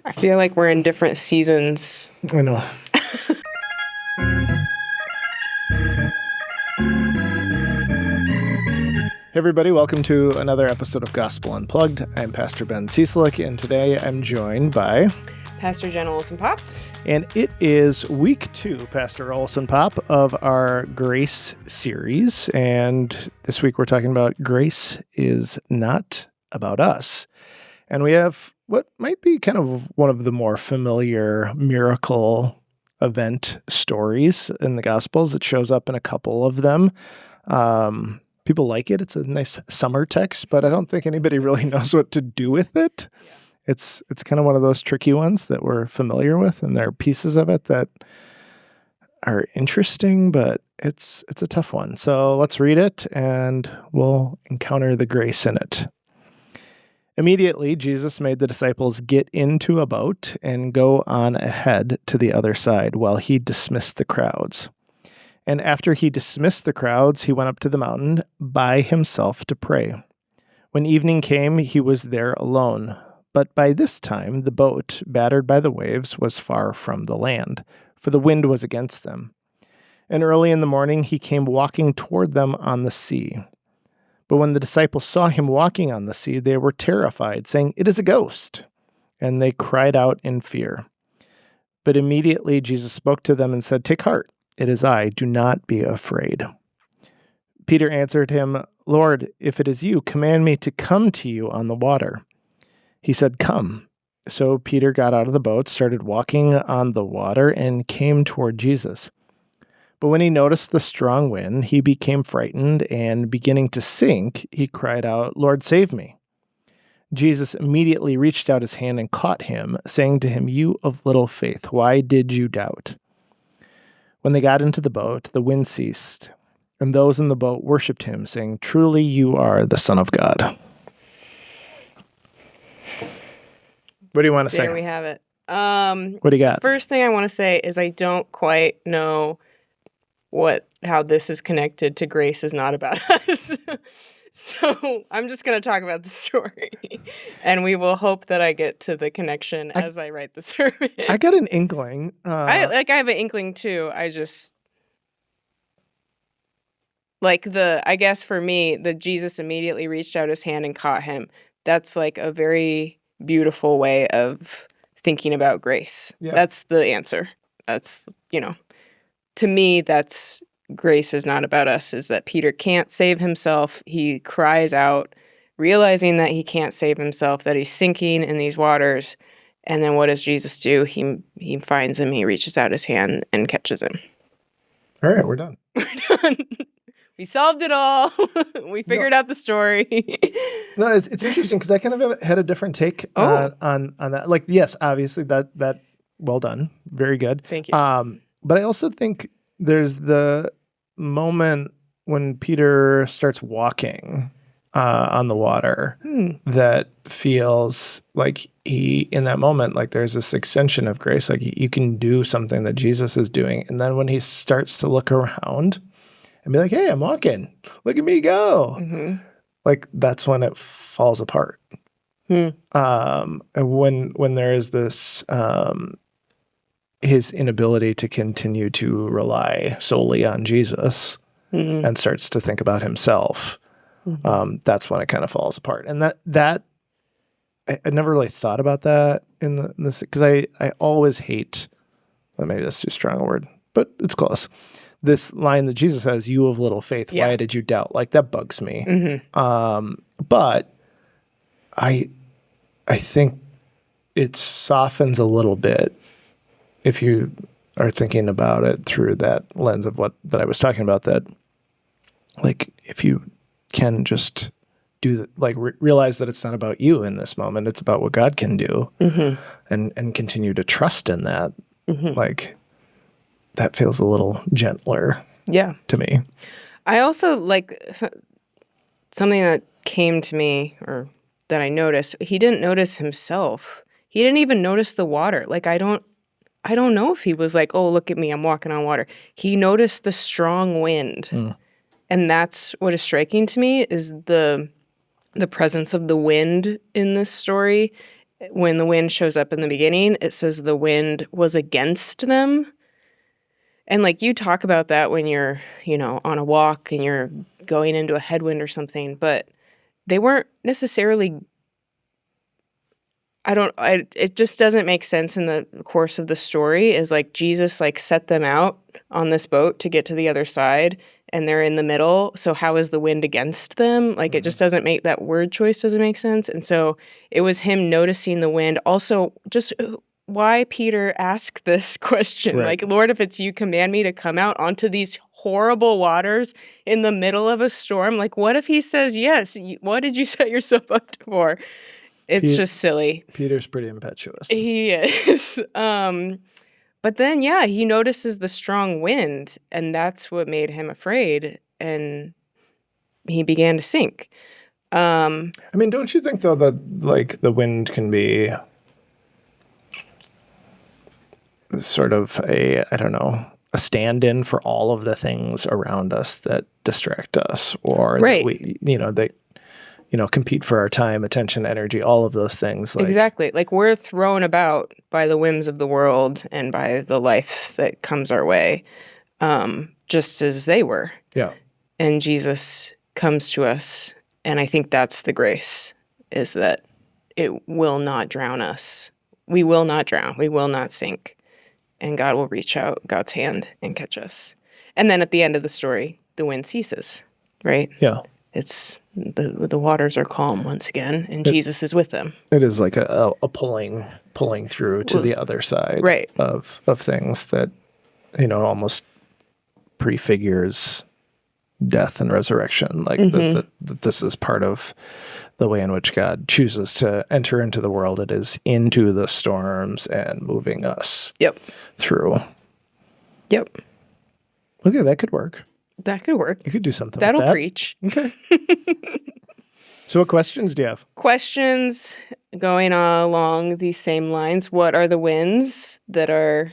I feel like we're in different seasons. I know. Hey everybody, welcome to another episode of Gospel Unplugged. I'm Pastor Ben Cieslik, and today I'm joined by Pastor Jen Olson Popp. And it is week 2, Pastor Olson Popp, of our Grace series. And this week we're talking about Grace is Not About Us. And we have what might be kind of one of the more familiar miracle event stories in the Gospels. It shows up in a couple of them. People like it. It's a nice summer text, but I don't think anybody really knows what to do with it. Yeah. It's kind of one of those tricky ones that we're familiar with, and there are pieces of it that are interesting, but it's a tough one. So let's read it, and we'll encounter the grace in it. Immediately, Jesus made the disciples get into a boat and go on ahead to the other side while he dismissed the crowds. And after he dismissed the crowds, he went up to the mountain by himself to pray. When evening came, he was there alone. But by this time, the boat, battered by the waves, was far from the land, for the wind was against them. And early in the morning, he came walking toward them on the sea. But when the disciples saw him walking on the sea, they were terrified, saying, "It is a ghost." And they cried out in fear. But immediately Jesus spoke to them and said, "Take heart. It is I, do not be afraid." Peter answered him, "Lord, if it is you, command me to come to you on the water." He said, "Come." So Peter got out of the boat, started walking on the water, and came toward Jesus. But when he noticed the strong wind, he became frightened, and beginning to sink, he cried out, "Lord, save me." Jesus immediately reached out his hand and caught him, saying to him, "You of little faith, why did you doubt?" When they got into the boat, the wind ceased, and those in the boat worshipped him, saying, "Truly you are the Son of God." What do you want to say? There we have it. What do you got? First thing I want to say is I don't quite know how this is connected to Grace is Not About Us. So I'm just going to talk about the story, and we will hope that I get to the connection as I write the sermon. I got an inkling. I have an inkling too. I just I guess for me, the Jesus immediately reached out his hand and caught him. That's like a very beautiful way of thinking about grace. Yeah. That's the answer. That's, to me, that's grace is not about us, is that Peter can't save himself. He cries out, realizing that he can't save himself, that he's sinking in these waters. And then what does Jesus do? He finds him, he reaches out his hand and catches him. All right, we're done. We're done. We solved it all. We figured out the story. No, it's interesting because I kind of had a different take on that. Like, yes, obviously that well done, very good. Thank you. But I also think there's the moment when Peter starts walking on the water that feels like in that moment, like there's this extension of grace, like you can do something that Jesus is doing. And then when he starts to look around and be like, "Hey, I'm walking. Look at me go." Mm-hmm. Like that's when it falls apart. And when there is this, his inability to continue to rely solely on Jesus and starts to think about himself, that's when it kind of falls apart. And that I never really thought about that in this, because I always hate, well, maybe that's too strong a word, but it's close. This line that Jesus says, "You of little faith, why did you doubt?" Like that bugs me. Mm-hmm. But I think it softens a little bit if you are thinking about it through that lens of that I was talking about, that like if you can just do realize that it's not about you in this moment, it's about what God can do, and continue to trust in that. Like that feels a little gentler to me. I also something that came to me, or that I noticed, he didn't notice himself. He didn't even notice the water. Like I don't know if he was like, "Oh, look at me, I'm walking on water." He noticed the strong wind. And that's what is striking to me, is the presence of the wind in this story. when the wind shows up in the beginning, it says the wind was against them. And like you talk about that when you're, on a walk and you're going into a headwind or something, but they weren't necessarily, it just doesn't make sense in the course of the story, is like Jesus like set them out on this boat to get to the other side and they're in the middle. So how is the wind against them? Like it just doesn't make, that word choice doesn't make sense. And so it was him noticing the wind. Also, just why Peter asked this question, Right. like, Lord, if it's you, command me to come out onto these horrible waters in the middle of a storm. Like, what if he says yes? What did you set yourself up for? It's just silly. Peter's pretty impetuous. He is. But then, he notices the strong wind, and that's what made him afraid, and he began to sink. I mean, don't you think, though, that, like, the wind can be sort of a stand-in for all of the things around us that distract us, or right. that we, compete for our time, attention, energy, all of those things. Like, exactly. Like we're thrown about by the whims of the world and by the life that comes our way, just as they were. Yeah. And Jesus comes to us, and I think that's the grace, is that it will not drown us. We will not drown. We will not sink. And God will reach out God's hand and catch us. And then at the end of the story, the wind ceases, right? Yeah. It's the waters are calm once again, and Jesus is with them. It is like a pulling through to the other side, right. of things that, almost prefigures death and resurrection. Like that this is part of the way in which God chooses to enter into the world. It is into the storms and moving us through. Yep. Okay, that could work. That could work. You could do something That'll with that. preach. Okay. So what questions do you have? Questions going along these same lines. What are the winds that are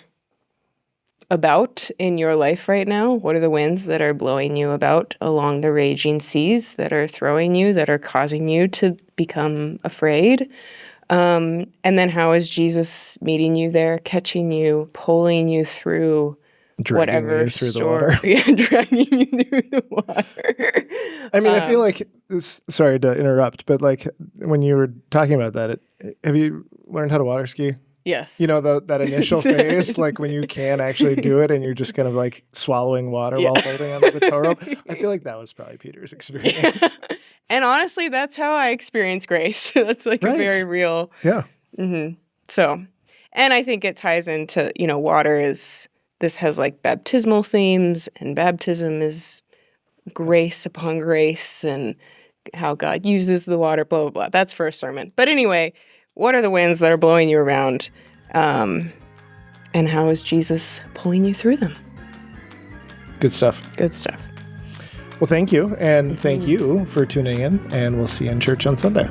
about in your life right now? What are the winds that are blowing you about along the raging seas, that are throwing you, that are causing you to become afraid? And then how is Jesus meeting you there, catching you, pulling you through whatever you through storm? the water. Yeah, dragging you through the water. I mean, I feel like sorry to interrupt, but like when you were talking about that, have you learned how to water ski? Yes. That initial phase, like when you can actually do it and you're just kind of like swallowing water while holding onto the tow rope. I feel like that was probably Peter's experience. Yeah. And honestly, that's how I experience grace. That's like a very real. Yeah. Mm-hmm. So, and I think it ties into, water this has like baptismal themes, and baptism is grace upon grace and how God uses the water, blah, blah, blah. That's for a sermon. But anyway, what are the winds that are blowing you around? And how is Jesus pulling you through them? Good stuff. Good stuff. Well, thank you. And thank you for tuning in. And we'll see you in church on Sunday.